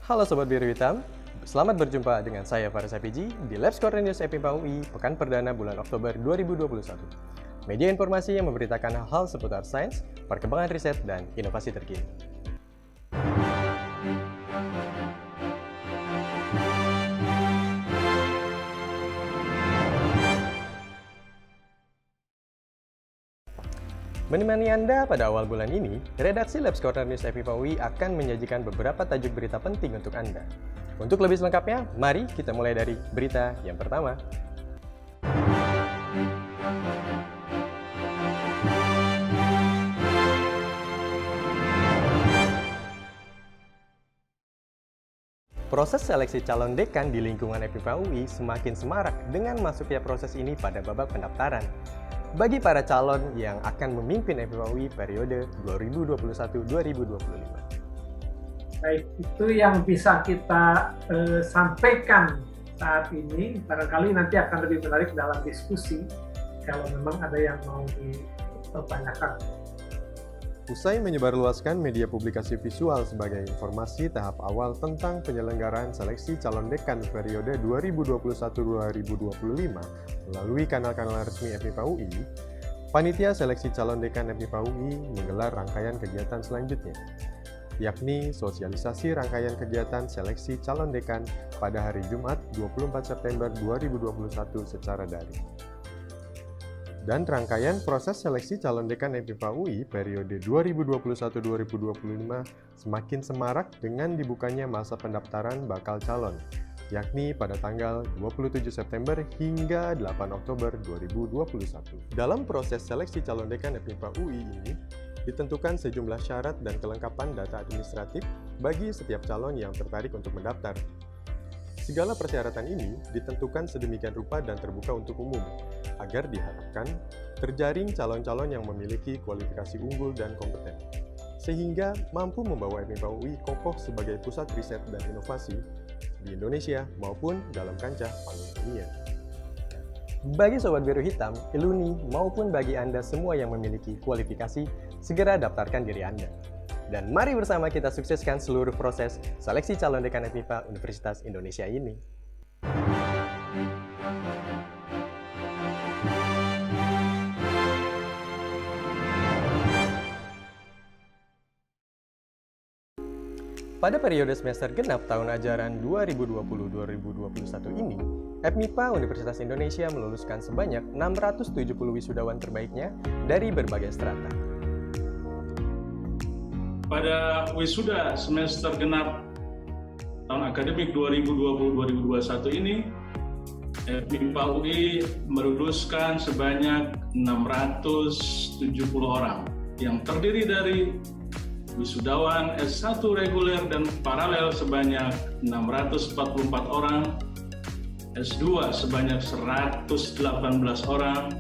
Halo Sobat Biru Hitam, selamat berjumpa dengan saya Faris Apiji di Labs Corner News FIPA UI Pekan Perdana bulan Oktober 2021. Media informasi yang memberitakan hal-hal seputar sains, perkembangan riset, dan inovasi terkini. Menemani Anda pada awal bulan ini, redaksi Labs Corner News FIPA UI akan menyajikan beberapa tajuk berita penting untuk Anda. Untuk lebih selengkapnya, mari kita mulai dari berita yang pertama. Proses seleksi calon dekan di lingkungan FIPA UI semakin semarak dengan masuknya proses ini pada babak pendaftaran. Bagi para calon yang akan memimpin FIPA UI periode 2021-2025. Baik, itu yang bisa kita sampaikan saat ini. Barangkali nanti akan lebih menarik dalam diskusi kalau memang ada yang mau dipertanyakan. Usai menyebarluaskan media publikasi visual sebagai informasi tahap awal tentang penyelenggaraan seleksi calon dekan periode 2021-2025 melalui kanal-kanal resmi FIPA UI, Panitia Seleksi Calon Dekan FIPA UI menggelar rangkaian kegiatan selanjutnya, yakni sosialisasi rangkaian kegiatan seleksi calon dekan pada hari Jumat 24 September 2021 secara daring. Dan rangkaian proses seleksi calon dekan FIPA UI periode 2021-2025 semakin semarak dengan dibukanya masa pendaftaran bakal calon, yakni pada tanggal 27 September hingga 8 Oktober 2021. Dalam proses seleksi calon dekan FIPA UI ini, ditentukan sejumlah syarat dan kelengkapan data administratif bagi setiap calon yang tertarik untuk mendaftar. Segala persyaratan ini ditentukan sedemikian rupa dan terbuka untuk umum, agar diharapkan terjaring calon-calon yang memiliki kualifikasi unggul dan kompeten, sehingga mampu membawa FIPA UI kokoh sebagai pusat riset dan inovasi di Indonesia maupun dalam kancah panggung dunia. Bagi Sobat Biru Hitam, Iluni, maupun bagi Anda semua yang memiliki kualifikasi, segera daftarkan diri Anda. Dan mari bersama kita sukseskan seluruh proses seleksi calon dekan FIPA Universitas Indonesia ini. Pada periode semester genap tahun ajaran 2020-2021 ini, FMIPA Universitas Indonesia meluluskan sebanyak 670 wisudawan terbaiknya dari berbagai strata. Pada wisuda semester genap tahun akademik 2020-2021 ini, FMIPA UI meluluskan sebanyak 670 orang yang terdiri dari wisudawan S1 reguler dan paralel sebanyak 644 orang, S2 sebanyak 118 orang,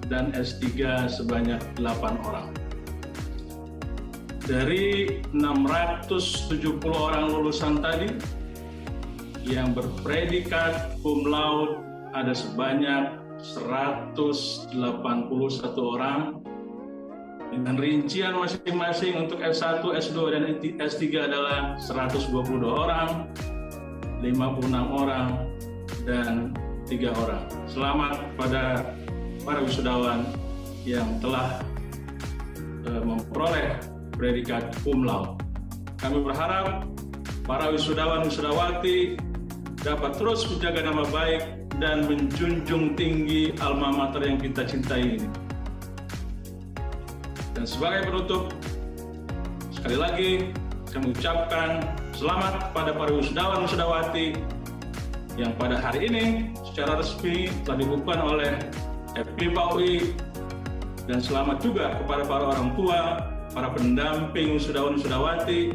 dan S3 sebanyak 8 orang. Dari 670 orang lulusan tadi, yang berpredikat cum laude ada sebanyak 181 orang, dengan rincian masing-masing untuk S1, S2, dan S3 adalah 122 orang, 56 orang, dan 3 orang. Selamat pada para wisudawan yang telah memperoleh predikat cum laude. Kami berharap para wisudawan-wisudawati dapat terus menjaga nama baik dan menjunjung tinggi alma mater yang kita cintai ini. Dan sebagai penutup, sekali lagi kami ucapkan selamat pada para wisudawan-wisudawati yang pada hari ini secara resmi telah dibukukan oleh FIPA UI, dan selamat juga kepada para orang tua, para pendamping wisudawan-wisudawati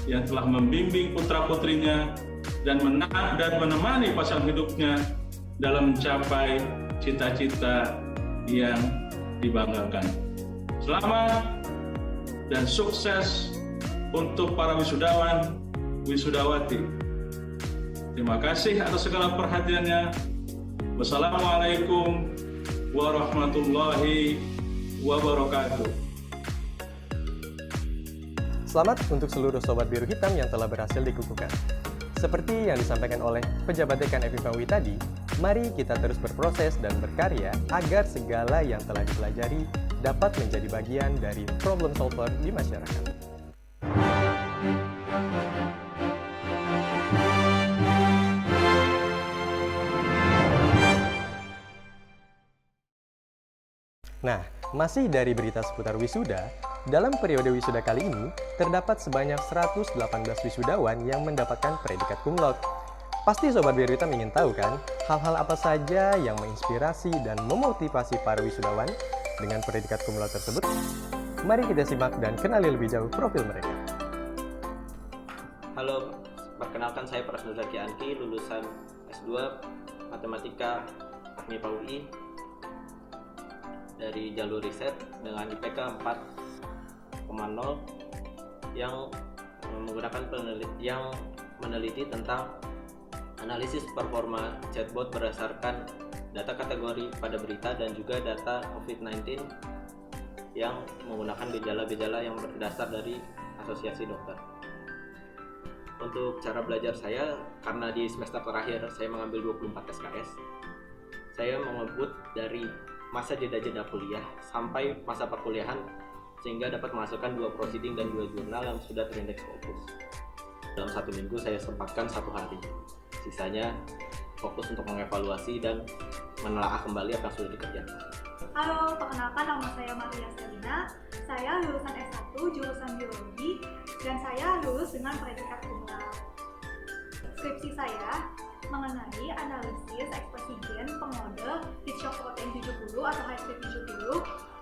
yang telah membimbing putra-putrinya dan menemani pasangan hidupnya dalam mencapai cita-cita yang dibanggakan. Selamat dan sukses untuk para wisudawan, wisudawati. Terima kasih atas segala perhatiannya. Wassalamualaikum warahmatullahi wabarakatuh. Selamat untuk seluruh Sobat Biru Hitam yang telah berhasil dikukuhkan. Seperti yang disampaikan oleh pejabat Dekan FMIPA UI tadi, mari kita terus berproses dan berkarya agar segala yang telah dipelajari dapat menjadi bagian dari problem solver di masyarakat. Nah, masih dari berita seputar wisuda, dalam periode wisuda kali ini, terdapat sebanyak 118 wisudawan yang mendapatkan predikat cum laude. Pasti Sobat Biru Hitam ingin tahu kan, hal-hal apa saja yang menginspirasi dan memotivasi para wisudawan dengan predikat cum laude tersebut? Mari kita simak dan kenali lebih jauh profil mereka. Halo, perkenalkan saya Prasnur Zaki Anki, lulusan S2 Matematika FMIPA UI dari jalur riset dengan IPK 4,0 yang menggunakan yang meneliti tentang analisis performa chatbot berdasarkan data kategori pada berita dan juga data COVID-19 yang menggunakan gejala-gejala yang berdasar dari asosiasi dokter. Untuk cara belajar saya, karena di semester terakhir saya mengambil 24 SKS, saya mengebut dari masa jeda-jeda kuliah sampai masa perkuliahan sehingga dapat menghasilkan 2 proceeding dan 2 jurnal yang sudah terindeks fokus. Dalam 1 minggu saya sempatkan 1 hari. Sisanya fokus untuk mengevaluasi dan menelaah kembali apa yang sudah dikerjakan. Halo, perkenalkan nama saya Maria Selina. Saya lulusan S1 jurusan Biologi dan saya lulus dengan predikat cum laude. Skripsi saya mengenai analisis ekspresi gen pengode heat shock protein 70 atau HSP70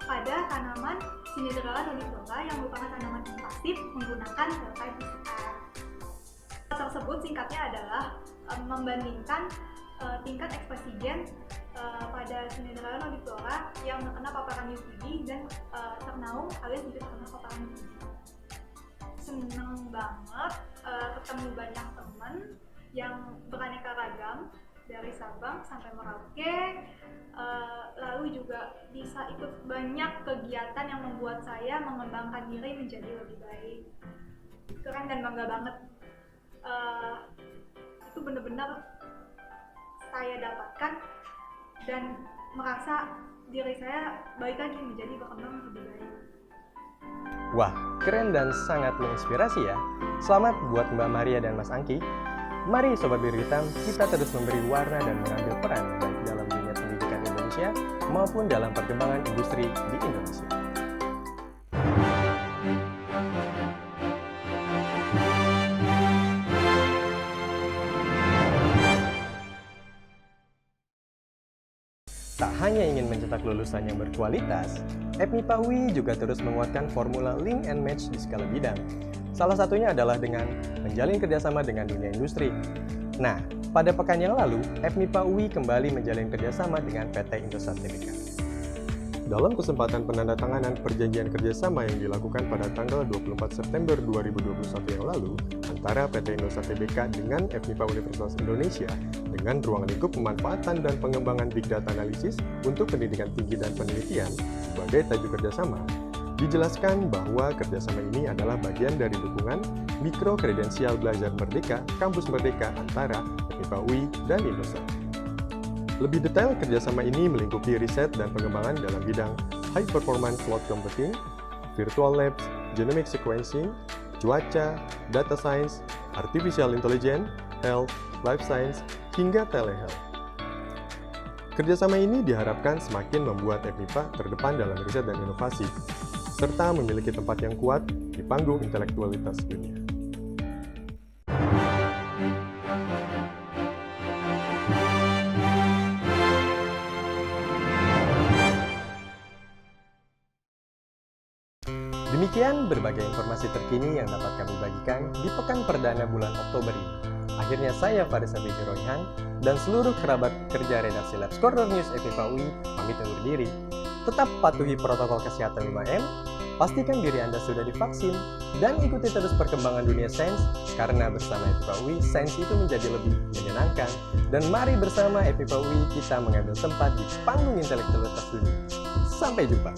pada tanaman Cnidaria nodiflora yang merupakan tanaman invasif menggunakan sel type PCR. Tersebut singkatnya adalah membandingkan tingkat ekspresi gen pada Cnidaria nodiflora yang terkena paparan UVB dan ternaung alias tidak terkena paparan UVB. Seneng banget ketemu banyak teman yang beraneka ragam dari Sabang sampai Merauke, lalu juga bisa ikut banyak kegiatan yang membuat saya mengembangkan diri menjadi lebih baik. Keren dan bangga banget. Itu benar-benar saya dapatkan dan merasa diri saya baik lagi menjadi berkembang lebih baik. Wah, keren dan sangat menginspirasi ya. Selamat buat Mbak Maria dan Mas Angki. Mari Sobat Biru Hitam, kita terus memberi warna dan mengambil peran baik dalam dunia pendidikan Indonesia maupun dalam perkembangan industri di Indonesia. Tak hanya ingin mencetak lulusan yang berkualitas, FMIPA UI juga terus menguatkan formula link and match di segala bidang. Salah satunya adalah dengan menjalin kerjasama dengan dunia industri. Nah, pada pekan yang lalu, FMIPA UI kembali menjalin kerjasama dengan PT Indosat Tbk. Dalam kesempatan penandatanganan perjanjian kerjasama yang dilakukan pada tanggal 24 September 2021 yang lalu antara PT Indosat Tbk dengan FMIPA Universitas Indonesia dengan ruang lingkup pemanfaatan dan pengembangan Big Data Analysis untuk pendidikan tinggi dan penelitian sebagai tajuk kerjasama, dijelaskan bahwa kerjasama ini adalah bagian dari dukungan mikro kredensial belajar merdeka kampus merdeka antara FMIPA UI dan Indosat. Lebih detail, kerjasama ini melingkupi riset dan pengembangan dalam bidang high performance cloud computing, virtual labs, genomic sequencing, cuaca, data science, artificial intelligence, health, life science, hingga telehealth. Kerjasama ini diharapkan semakin membuat FMIPA terdepan dalam riset dan inovasi, serta memiliki tempat yang kuat di panggung intelektualitas dunia. Demikian berbagai informasi terkini yang dapat kami bagikan di pekan perdana bulan Oktober ini. Akhirnya saya Faris Abidi Royhan dan seluruh kerabat kerja redaksi Labs Corner News FMIPA UI pamit undur diri. Tetap patuhi protokol kesehatan 5M, pastikan diri Anda sudah divaksin, dan ikuti terus perkembangan dunia sains, karena bersama FMIPA UI, sains itu menjadi lebih menyenangkan. Dan mari bersama FMIPA UI kita mengambil tempat di panggung intelektualitas dunia. Sampai jumpa!